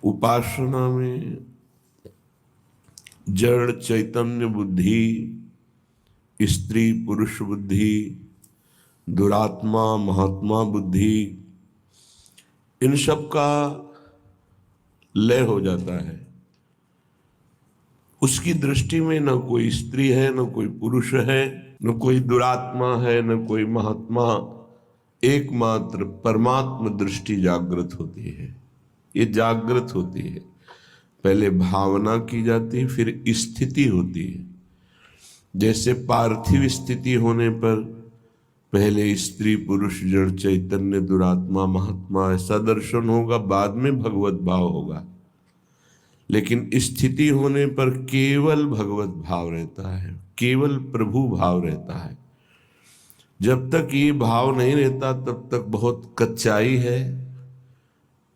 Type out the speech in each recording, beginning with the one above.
उपासना में जड़ चैतन्य बुद्धि, स्त्री पुरुष बुद्धि, दुरात्मा महात्मा बुद्धि, इन सब का लय हो जाता है। उसकी दृष्टि में न कोई स्त्री है, न कोई पुरुष है, न कोई दुरात्मा है, न कोई महात्मा, एकमात्र परमात्म दृष्टि जागृत होती है। ये जागृत होती है, पहले भावना की जाती है, फिर स्थिति होती है। जैसे पार्थिव स्थिति होने पर पहले स्त्री पुरुष जड़ चैतन्य दुरात्मा महात्मा ऐसा दर्शन होगा, बाद में भगवत भाव होगा। लेकिन स्थिति होने पर केवल भगवत भाव रहता है, केवल प्रभु भाव रहता है। जब तक ये भाव नहीं रहता तब तक बहुत कच्चाई है,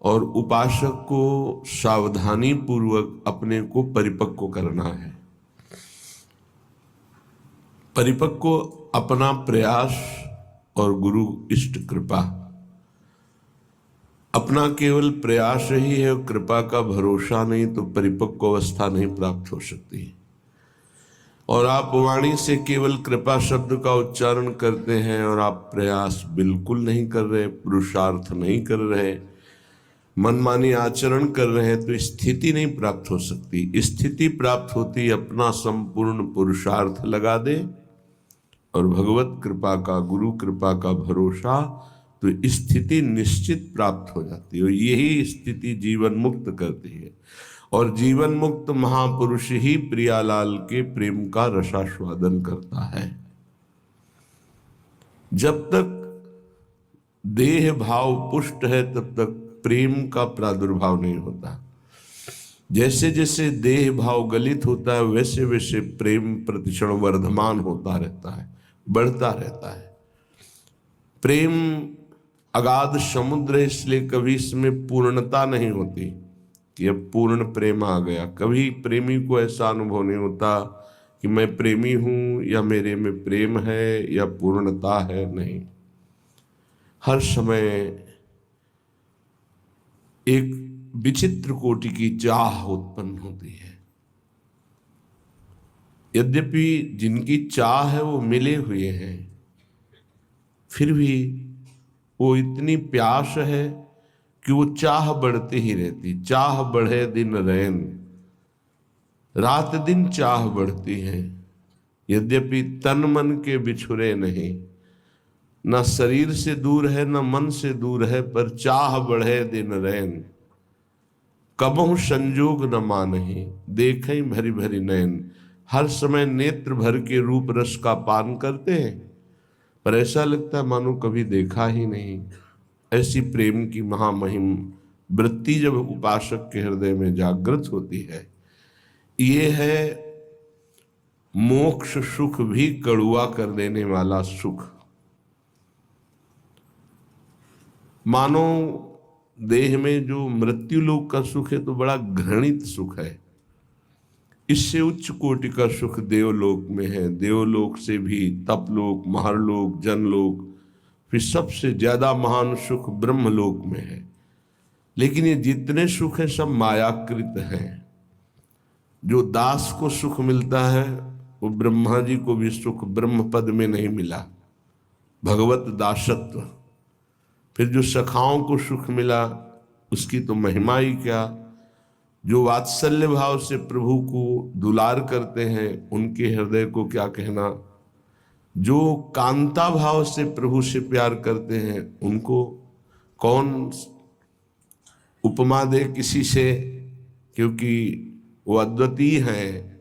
और उपासक को सावधानी पूर्वक अपने को परिपक्व करना है। परिपक्व अपना प्रयास और गुरु इष्ट कृपा, अपना केवल प्रयास ही है और कृपा का भरोसा नहीं तो परिपक्व अवस्था नहीं प्राप्त हो सकती। और आप वाणी से केवल कृपा शब्द का उच्चारण करते हैं और आप प्रयास बिल्कुल नहीं कर रहे, पुरुषार्थ नहीं कर रहे, मनमानी आचरण कर रहे हैं, तो स्थिति नहीं प्राप्त हो सकती। स्थिति प्राप्त होती अपना संपूर्ण पुरुषार्थ लगा दे और भगवत कृपा का, गुरु कृपा का भरोसा, तो स्थिति निश्चित प्राप्त हो जाती है। और यही स्थिति जीवन मुक्त करती है। और जीवन मुक्त महापुरुष ही प्रियालाल के प्रेम का रसास्वादन करता है। जब तक देह भाव पुष्ट है तब तक प्रेम का प्रादुर्भाव नहीं होता। जैसे जैसे देह भाव गलित होता है वैसे वैसे प्रेम प्रतिक्षण वर्धमान होता रहता है, बढ़ता रहता है। प्रेम अगाध समुद्र है, इसलिए कभी इसमें पूर्णता नहीं होती कि अब पूर्ण प्रेम आ गया। कभी प्रेमी को ऐसा अनुभव नहीं होता कि मैं प्रेमी हूं या मेरे में प्रेम है या पूर्णता है, नहीं। हर समय एक विचित्र कोटि की चाह उत्पन्न होती है। यद्यपि जिनकी चाह है वो मिले हुए हैं, फिर भी वो इतनी प्यास है कि वो चाह बढ़ती ही रहती। चाह बढ़े दिन रैन, रात दिन चाह बढ़ती है। यद्यपि तन मन के बिछुरे नहीं, न शरीर से दूर है न मन से दूर है, पर चाह बढ़े दिन रैन। कबहु संजोग न मानहि, देखें भरी भरी नयन। हर समय नेत्र भर के रूप रस का पान करते हैं, पर ऐसा लगता है मानो कभी देखा ही नहीं। ऐसी प्रेम की महामहिम वृत्ति जब उपासक के हृदय में जागृत होती है, ये है मोक्ष सुख भी कड़ुआ कर देने वाला सुख। मानो देह में जो मृत्यु लोक का सुख है तो बड़ा घृणित सुख है। इससे उच्च कोटि का सुख देवलोक में है। देवलोक से भी तपलोक, महरलोक, जनलोक, फिर सबसे ज्यादा महान सुख ब्रह्मलोक में है। लेकिन ये जितने सुख हैं सब मायाकृत हैं। जो दास को सुख मिलता है वो ब्रह्मा जी को भी सुख ब्रह्म पद में नहीं मिला, भगवत दासत्व। फिर जो सखाओं को सुख मिला उसकी तो महिमा ही क्या। जो वात्सल्य भाव से प्रभु को दुलार करते हैं उनके हृदय को क्या कहना। जो कांता भाव से प्रभु से प्यार करते हैं उनको कौन उपमा दे किसी से, क्योंकि वो अद्वितीय हैं।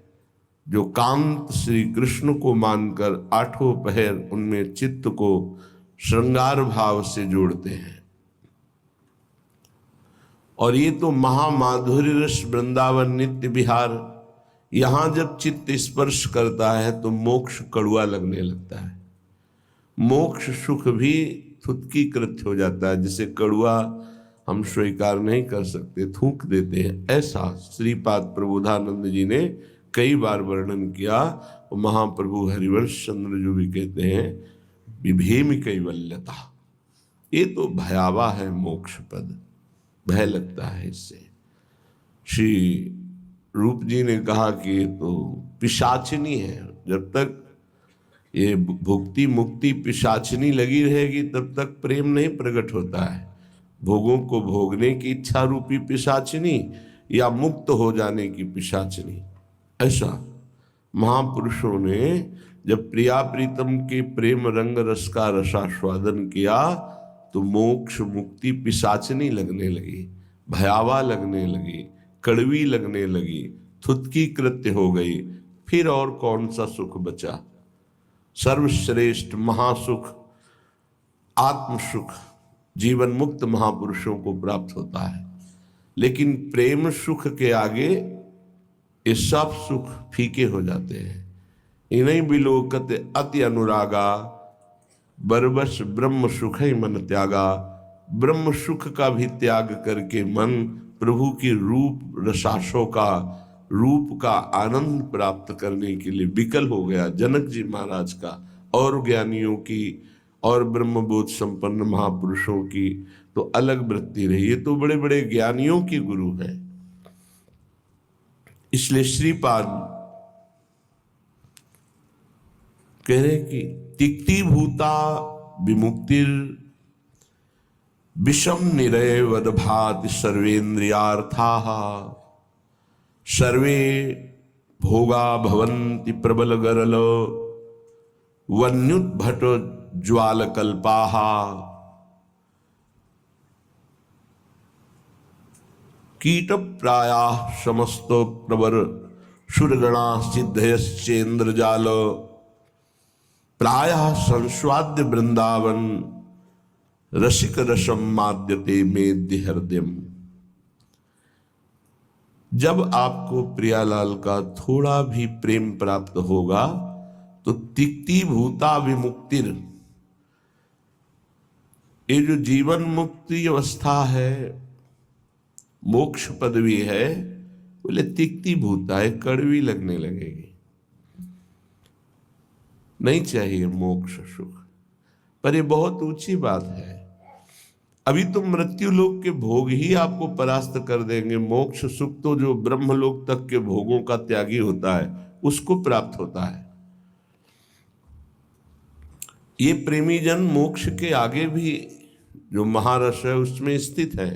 जो कांत श्री कृष्ण को मानकर आठों पहर उनमें चित्त को श्रृंगार भाव से जोड़ते हैं। और ये तो महामाधुर्य रस वृंदावन नित्य विहार, यहां जब चित्त स्पर्श करता है तो मोक्ष कड़ुआ लगने लगता है। मोक्ष सुख भी थुत्की कृत हो जाता है। जिसे कड़ुआ हम स्वीकार नहीं कर सकते, थूक देते हैं, ऐसा श्रीपाद प्रबोधानंद जी ने कई बार वर्णन किया। महाप्रभु हरिवंश चंद्र जो भी कहते हैं विभेम कैवल्यता, ये तो भयावह है मोक्ष पद, भय लगता है इससे। श्री रूप जी ने कहा कि ये तो पिशाचिनी है, जब तक ये भुक्ति मुक्ति पिशाचिनी लगी रहेगी तब तक प्रेम नहीं प्रकट होता है। भोगों को भोगने की इच्छा रूपी पिशाचिनी या मुक्त हो जाने की पिशाचिनी। ऐसा महापुरुषों ने जब प्रिया प्रीतम के प्रेम रंग रस का रसास्वादन किया तो मोक्ष मुक्ति पिशाचिनी लगने लगी, भयावह लगने लगी, कड़वी लगने लगी, थुतकी कृत्य हो गई। फिर और कौन सा सुख बचा? सर्वश्रेष्ठ महासुख आत्म सुख जीवन मुक्त महापुरुषों को प्राप्त होता है। लेकिन प्रेम सुख के आगे ये सब सुख फीके हो जाते हैं। इन्हीं बिलोकत अति अनुरागा, बरबस ब्रह्म सुख ही मन त्यागा। ब्रह्म सुख का भी त्याग करके मन प्रभु की रूप रसासों का रूप का आनंद प्राप्त करने के लिए विकल हो गया। जनक जी महाराज का और ज्ञानियों की और ब्रह्मबोध संपन्न महापुरुषों की तो अलग वृत्ति रही। ये तो बड़े बड़े ज्ञानियों की गुरु है। इसलिए श्रीपाद कह रहे कि तिक्ति भूता विमुक्तिर विषम निरय वदभाति सर्वेन्द्रियार्थाः सर्वे भोगा भवन्ति प्रबल गरल वन्युद्भट ज्वालकल्पाः कीट प्रायाः समस्त प्रवर सुरगणा सिद्धयश्चेन्द्रजाल प्रायः संस्वाद्य वृंदावन रसिक रसम माद्यते मेद्य हृदयम। जब आपको प्रियालाल का थोड़ा भी प्रेम प्राप्त होगा तो तिक्ति भूता विमुक्तिर, ये जो जीवन मुक्ति अवस्था है, मोक्ष पदवी है, बोले तिक्ति भूता है, कड़वी लगने लगेगी। नहीं चाहिए मोक्ष सुख, पर ये बहुत ऊंची बात है। अभी तो मृत्यु लोक के भोग ही आपको परास्त कर देंगे। मोक्ष सुख तो जो ब्रह्मलोक तक के भोगों का त्यागी होता है उसको प्राप्त होता है। ये प्रेमी जन मोक्ष के आगे भी जो महारस है उसमें स्थित है।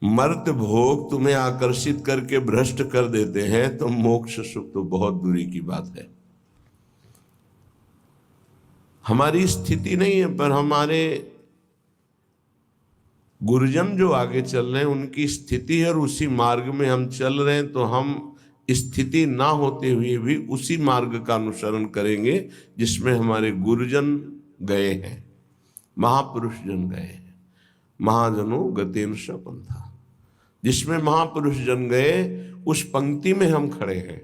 मर्त भोग तुम्हें आकर्षित करके भ्रष्ट कर देते हैं तो मोक्ष सुख तो बहुत दूरी की बात है। हमारी स्थिति नहीं है, पर हमारे गुरुजन जो आगे चल रहे हैं उनकी स्थिति है और उसी मार्ग में हम चल रहे हैं, तो हम स्थिति ना होते हुए भी उसी मार्ग का अनुसरण करेंगे जिसमें हमारे गुरुजन गए हैं, महापुरुष जन गए हैं। महाजनों गतेन स पंथा, जिसमें महापुरुष जन गए उस पंक्ति में हम खड़े हैं।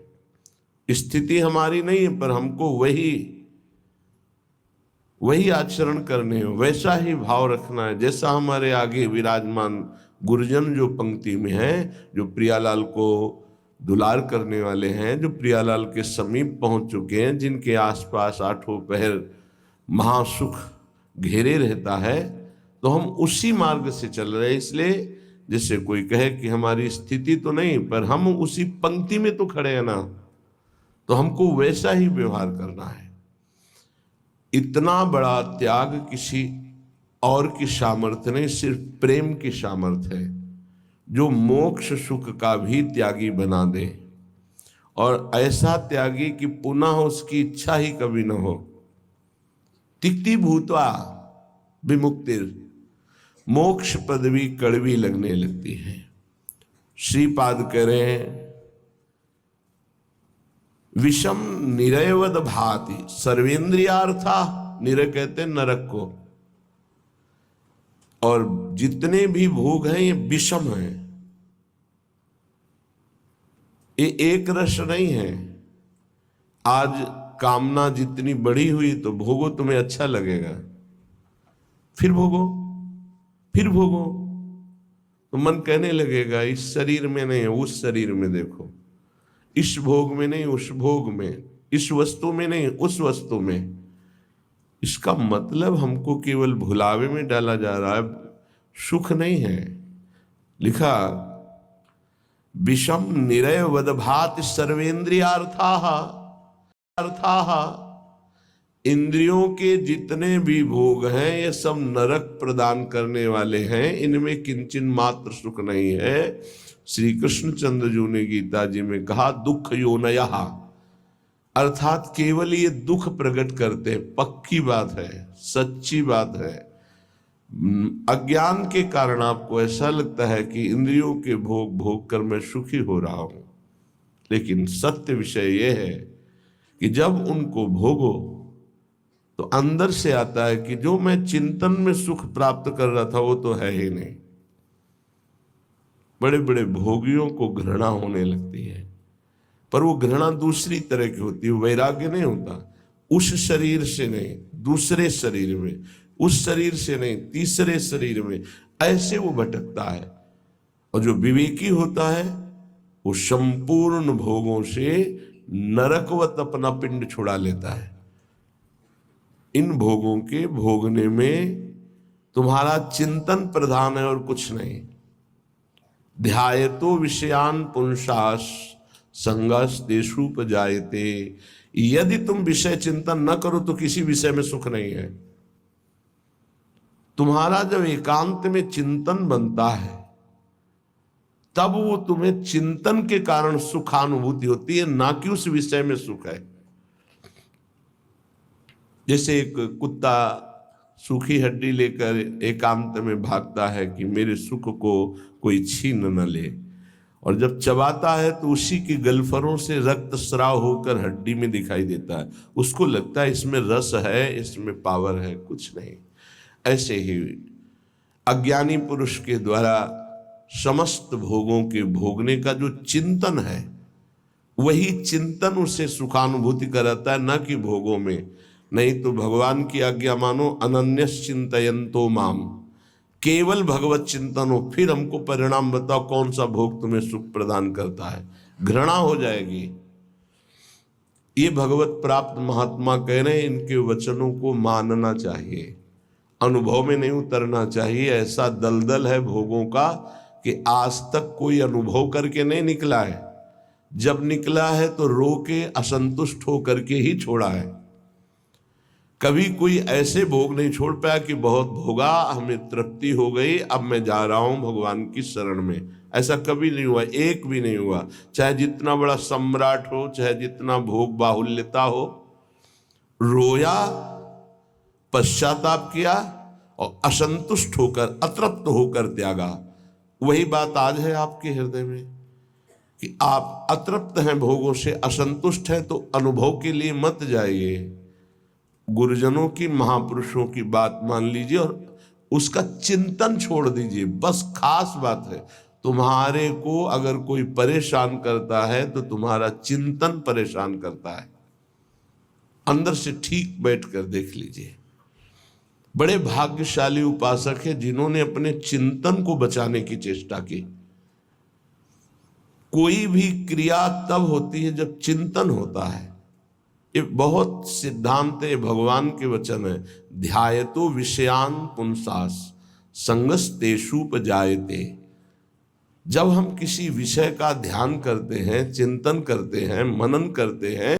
स्थिति हमारी नहीं है, पर हमको वही आचरण करने हैं, वैसा ही भाव रखना है जैसा हमारे आगे विराजमान गुरुजन जो पंक्ति में हैं, जो प्रियालाल को दुलार करने वाले हैं, जो प्रियालाल के समीप पहुंच चुके हैं, जिनके आसपास आठों पहर महासुख घेरे रहता है, तो हम उसी मार्ग से चल रहे हैं। इसलिए जैसे कोई कहे कि हमारी स्थिति तो नहीं, पर हम उसी पंक्ति में तो खड़े हैं ना, तो हमको वैसा ही व्यवहार करना है। इतना बड़ा त्याग किसी और की सामर्थ्य नहीं, सिर्फ प्रेम की सामर्थ्य है जो मोक्ष सुख का भी त्यागी बना दे, और ऐसा त्यागी कि पुनः उसकी इच्छा ही कभी न हो। तिक्ति भूत्वा विमुक्तिर, मोक्ष पदवी कड़वी लगने लगती है। श्रीपाद कह रहे हैं विषम निरयवद भाति सर्वेन्द्रियार्था, निरय कहते हैं नरक को, और जितने भी भोग हैं ये विषम हैं, ये एक रस नहीं है। आज कामना जितनी बड़ी हुई तो भोगो, तुम्हें अच्छा लगेगा, फिर भोगो, फिर भोगो, तो मन कहने लगेगा इस शरीर में नहीं, उस शरीर में देखो, इस भोग में नहीं उस भोग में, इस वस्तु में नहीं उस वस्तु में। इसका मतलब हमको केवल भुलावे में डाला जा रहा है, सुख नहीं है। लिखा विषम निरय वदभाति सर्वेन्द्रियार्थाः अर्थाः। इंद्रियों के जितने भी भोग हैं ये सब नरक प्रदान करने वाले हैं, इनमें किंचन मात्र सुख नहीं है। श्री कृष्णचंद्र जी ने गीता जी में कहा दुख योनयः, अर्थात केवल ये दुख प्रकट करते हैं। पक्की बात है, सच्ची बात है। अज्ञान के कारण आपको ऐसा लगता है कि इंद्रियों के भोग भोग कर मैं सुखी हो रहा हूं, लेकिन सत्य विषय यह है कि जब उनको भोगो तो अंदर से आता है कि जो मैं चिंतन में सुख प्राप्त कर रहा था वो तो है ही नहीं। बड़े बड़े भोगियों को घृणा होने लगती है, पर वो घृणा दूसरी तरह की होती है, वैराग्य नहीं होता। उस शरीर से नहीं, दूसरे शरीर में, उस शरीर से नहीं, तीसरे शरीर में, ऐसे वो भटकता है। और जो विवेकी होता है वो संपूर्ण भोगों से नरकवत अपना पिंड छुड़ा लेता है। इन भोगों के भोगने में तुम्हारा चिंतन प्रधान है और कुछ नहीं। ध्यायतो विषयान पुंसास संगस तेषुपजायते। यदि तुम विषय चिंतन न करो तो किसी विषय में सुख नहीं है। तुम्हारा जब एकांत में चिंतन बनता है तब वो तुम्हें चिंतन के कारण सुखानुभूति होती है, ना कि उस विषय में सुख है। जैसे एक कुत्ता सूखी हड्डी लेकर एकांत में भागता है कि मेरे सुख को कोई छीन न ले, और जब चबाता है तो उसी की गलफरों से रक्त स्राव होकर हड्डी में दिखाई देता है। उसको लगता है इसमें रस है, इसमें पावर है, कुछ नहीं। ऐसे ही अज्ञानी पुरुष के द्वारा समस्त भोगों के भोगने का जो चिंतन है, वही चिंतन उसे सुखानुभूति कराता है, न कि भोगों में। नहीं तो भगवान की आज्ञा मानो, अनन्यस चिंतयन्तो माम, केवल भगवत चिंतन हो, फिर हमको परिणाम बताओ कौन सा भोग तुम्हें सुख प्रदान करता है। घृणा हो जाएगी। ये भगवत प्राप्त महात्मा कह रहे हैं, इनके वचनों को मानना चाहिए, अनुभव में नहीं उतरना चाहिए। ऐसा दलदल है भोगों का कि आज तक कोई अनुभव करके नहीं निकला है। जब निकला है तो रो के असंतुष्ट होकर के ही छोड़ा है। कभी कोई ऐसे भोग नहीं छोड़ पाया कि बहुत भोगा, हमें तृप्ति हो गई, अब मैं जा रहा हूं भगवान की शरण में। ऐसा कभी नहीं हुआ, एक भी नहीं हुआ। चाहे जितना बड़ा सम्राट हो, चाहे जितना भोग बाहुल्यता हो, रोया, पश्चाताप किया और असंतुष्ट होकर, अतृप्त होकर त्यागा। वही बात आज है आपके हृदय में कि आप अतृप्त हैं, भोगों से असंतुष्ट हैं, तो अनुभव के लिए मत जाइए। गुरुजनों की, महापुरुषों की बात मान लीजिए और उसका चिंतन छोड़ दीजिए। बस खास बात है, तुम्हारे को अगर कोई परेशान करता है तो तुम्हारा चिंतन परेशान करता है। अंदर से ठीक बैठकर देख लीजिए। बड़े भाग्यशाली उपासक है जिन्होंने अपने चिंतन को बचाने की चेष्टा की। कोई भी क्रिया तब होती है जब चिंतन होता है। ये बहुत सिद्धांत है, भगवान के वचन है। ध्यायतो विषयान पुंसास संगस तेषुपजायते। जब हम किसी विषय का ध्यान करते हैं, चिंतन करते हैं, मनन करते हैं,